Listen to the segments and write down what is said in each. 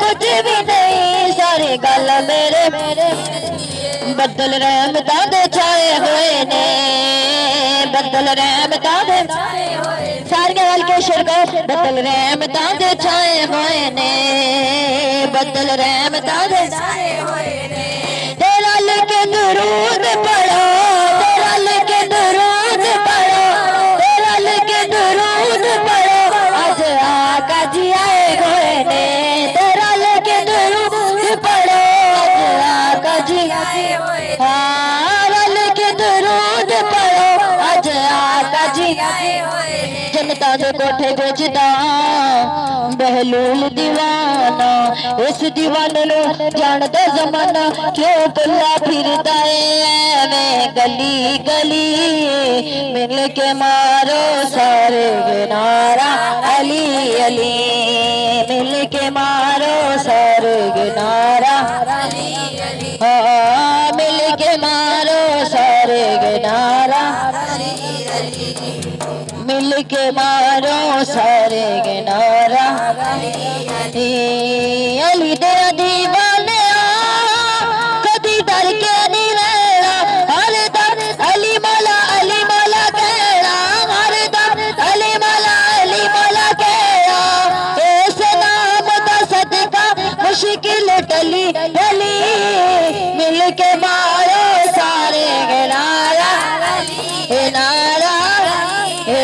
कुछ भी नहीं सारी गल मेरे बदल रहमतां दे छाए हुए ने बदल रहमतां दे सारे वाल के शिरको बदल रहमतां दे छाए हुए ने बदल रहमतां दे तेरा लेके दुरूद पढ़ो तेरा लेके दुरूद पढ़ो तेरा लेके दुरूद पढ़ो आज आका जी आए हुए ने तेरा लेके दुरूद पढ़ो आज आका जी हाँ लेके दुरूद पढ़ो आज आका जी जनता दे कोठे बेचदा बहलूल दीवाना इस दीवाने नु जानदा जमाना क्यों पल्ला फिरदा है गली गली मिल के मारो सारे नारा अली अली मिल के मारो सारे नारा हाँ मिल के मारो सारे नारा मिल के मारो सारे नारा अली दे दीवाने कदी डर के नहीं रहना हर दम अली मौला कहना हर दम अली मौला कहना इस नाम दा सदका मुश्किल टली टली मिल के मारो सारे नारा नारा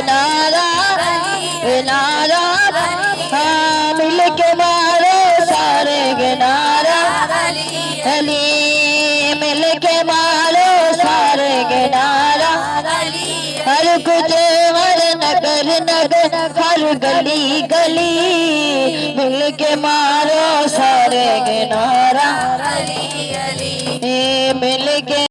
नारा नारा हाँ मिल के मारो सारे नारा अली मिल के मारो सारे नारा हर कुछ हर नगर नगर हर गली गली मिल के मारो सारे नारा मिल के